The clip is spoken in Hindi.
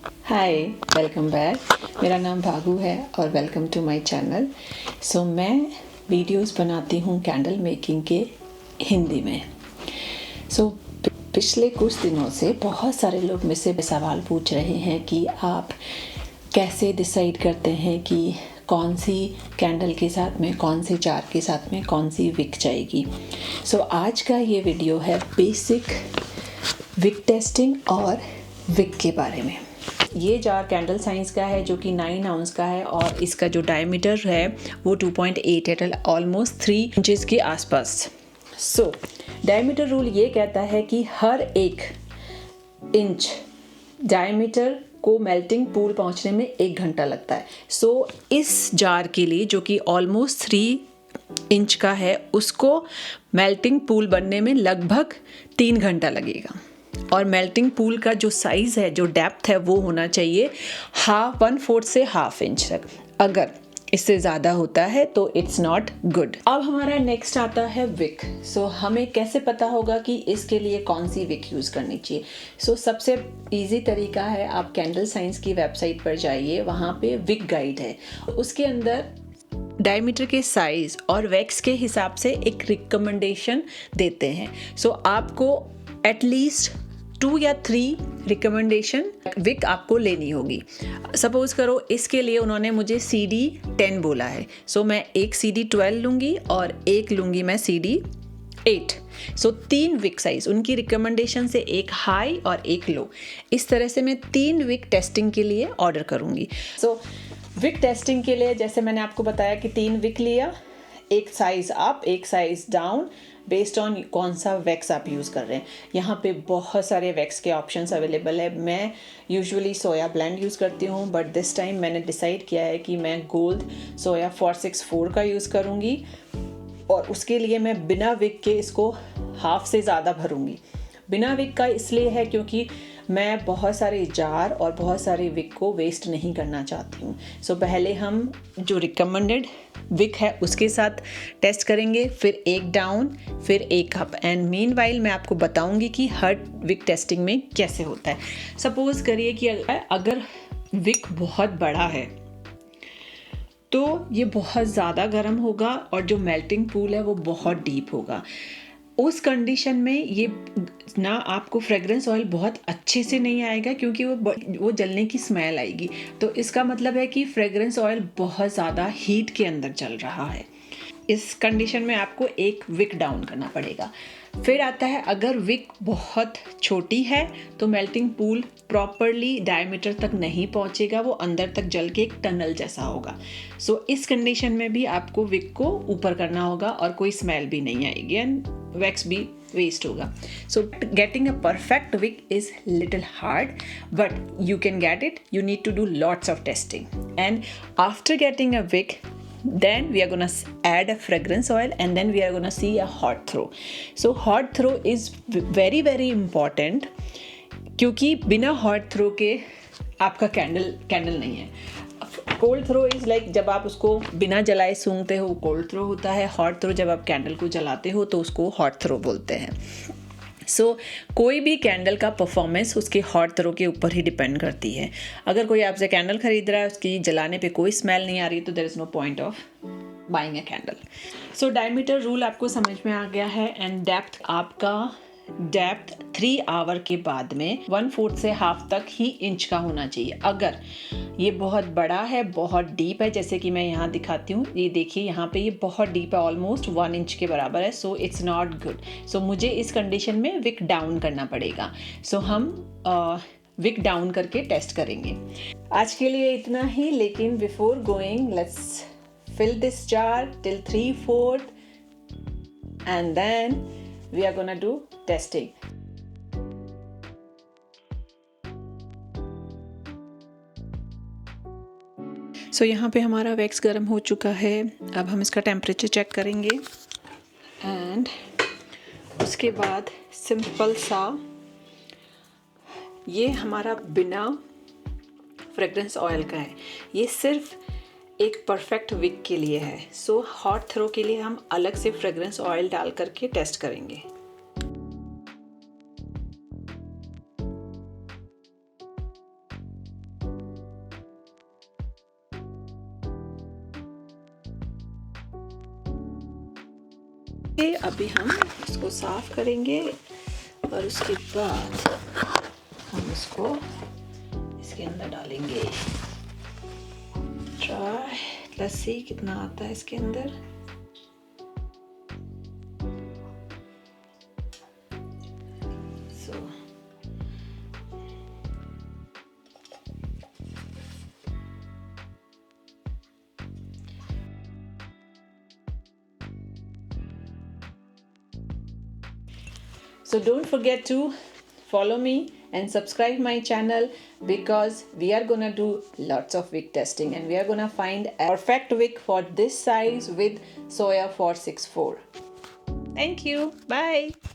हाय, वेलकम बैक। मेरा नाम भागू है और वेलकम टू माय चैनल। मैं वीडियोस बनाती हूँ कैंडल मेकिंग के हिंदी में। पिछले कुछ दिनों से बहुत सारे लोग मुझसे सवाल पूछ रहे हैं कि आप कैसे डिसाइड करते हैं कि कौन सी कैंडल के साथ में, कौन से जार के साथ में कौन सी विक जाएगी। आज का ये वीडियो है बेसिक विक टेस्टिंग और विक के बारे में। ये जार कैंडल साइंस का है जो कि 9 आउंस का है और इसका जो डायमीटर है वो 2.8 है, ऑलमोस्ट 3 इंचेस के आसपास। डायमीटर रूल ये कहता है कि हर 1 इंच डायमीटर को मेल्टिंग पूल पहुंचने में 1 घंटा लगता है। इस जार के लिए जो कि ऑलमोस्ट 3 इंच का है, उसको मेल्टिंग पूल बनने में लगभग 3 घंटा लगेगा। और मेल्टिंग पूल का जो साइज़ है, जो डेप्थ है, वो होना चाहिए 1/4 से 1/2 इंच तक। अगर इससे ज़्यादा होता है तो इट्स नॉट गुड। अब हमारा नेक्स्ट आता है विक। हमें कैसे पता होगा कि इसके लिए कौन सी विक यूज़ करनी चाहिए। सबसे इजी तरीका है, आप कैंडल साइंस की वेबसाइट पर जाइए, वहाँ पे विक गाइड है। उसके अंदर डायमीटर के साइज़ और वैक्स के हिसाब से एक रिकमेंडेशन देते हैं। आपको एटलीस्ट 2 या 3 रिकमेंडेशन विक आपको लेनी होगी। सपोज करो इसके लिए उन्होंने मुझे CD 10 बोला है, मैं एक CD 12 लूँगी और एक लूँगी मैं CD 8। 3 विक साइज उनकी रिकमेंडेशन से, एक हाई और एक लो। इस तरह से मैं 3 विक टेस्टिंग के लिए ऑर्डर करूँगी। विक टेस्टिंग के लिए जैसे मैंने आपको बताया कि 3 विक लिया, एक साइज़ अप, एक साइज़ डाउन, बेस्ड ऑन कौन सा वैक्स आप यूज़ कर रहे हैं। यहाँ पे बहुत सारे वैक्स के ऑप्शंस अवेलेबल है। मैं यूजुअली सोया ब्लेंड यूज़ करती हूँ, बट दिस टाइम मैंने डिसाइड किया है कि मैं गोल्ड सोया 464 का यूज़ करूँगी और उसके लिए मैं बिना विक के इसको हाफ से ज़्यादा भरूँगी। बिना विक का इसलिए है क्योंकि मैं बहुत सारे जार और बहुत सारे विक को वेस्ट नहीं करना चाहती हूँ। पहले हम जो रिकमेंडेड विक है उसके साथ टेस्ट करेंगे, फिर एक डाउन, फिर एक अप। एंड मीनवाइल मैं आपको बताऊंगी कि हर विक टेस्टिंग में कैसे होता है। सपोज करिए कि अगर विक बहुत बड़ा है तो ये बहुत ज़्यादा गर्म होगा और जो मेल्टिंग पूल है वो बहुत डीप होगा। उस कंडीशन में ये ना आपको फ्रेग्रेंस ऑयल बहुत अच्छे से नहीं आएगा, क्योंकि वो जलने की स्मेल आएगी। तो इसका मतलब है कि फ्रेग्रेंस ऑयल बहुत ज़्यादा हीट के अंदर चल रहा है। इस कंडीशन में आपको एक विक डाउन करना पड़ेगा। फिर आता है, अगर विक बहुत छोटी है तो मेल्टिंग पूल प्रॉपरली डायमीटर तक नहीं पहुंचेगा, वो अंदर तक जल के एक टनल जैसा होगा। इस कंडीशन में भी आपको विक को ऊपर करना होगा और कोई स्मेल भी नहीं आएगी एंड वैक्स भी वेस्ट होगा। Getting a perfect wick is little hard, but you can get it. You need to do lots of testing. And after getting a wick, then we are gonna add a fragrance oil and then we are gonna see a hot throw. Hot throw is very very important, क्योंकि बिना हॉट थ्रो के आपका कैंडल नहीं है। कोल्ड थ्रो इज़ लाइक जब आप उसको बिना जलाए सूंघते हो, कोल्ड थ्रो होता है। हॉट थ्रो जब आप कैंडल को जलाते हो तो उसको हॉट थ्रो बोलते हैं। कोई भी कैंडल का परफॉर्मेंस उसके हॉट थ्रो के ऊपर ही डिपेंड करती है। अगर कोई आपसे कैंडल खरीद रहा है, उसकी जलाने पे कोई स्मेल नहीं आ रही, तो there is no point of buying a candle. Diameter rule आपको समझ में आ गया है। एंड डेप्थ 3 आवर के बाद में 1/4 से हाफ तक ही इंच का होना चाहिए। अगर ये बहुत बड़ा है, बहुत डीप है, जैसे कि मैं यहाँ दिखाती हूँ, ये देखिए यहाँ पे ये बहुत डीप है, ऑलमोस्ट 1 इंच के बराबर है। It's not good. मुझे इस कंडीशन में विक डाउन करना पड़ेगा। हम विक डाउन करके टेस्ट करेंगे। आज के लिए इतना ही, लेकिन before going let's fill this jar till 3/4 and then we are gonna do testing. यहाँ पे हमारा वैक्स गर्म हो चुका है। अब हम इसका टेम्परेचर चेक करेंगे एंड उसके बाद सिंपल सा, ये हमारा बिना फ्रेग्रेंस ऑयल का है, ये सिर्फ एक परफेक्ट विक के लिए है। हॉट थ्रो के लिए हम अलग से फ्रेग्रेंस ऑयल डाल करके टेस्ट करेंगे। अभी हम इसको साफ करेंगे और उसके बाद हम इसको इसके अंदर डालेंगे। ट्राई, लेट्स सी कितना आता है इसके अंदर। सो So don't forget to follow me and subscribe my channel, because we are gonna do lots of wig testing and we are gonna find a perfect wig for this size with Soya 464. Thank you. Bye.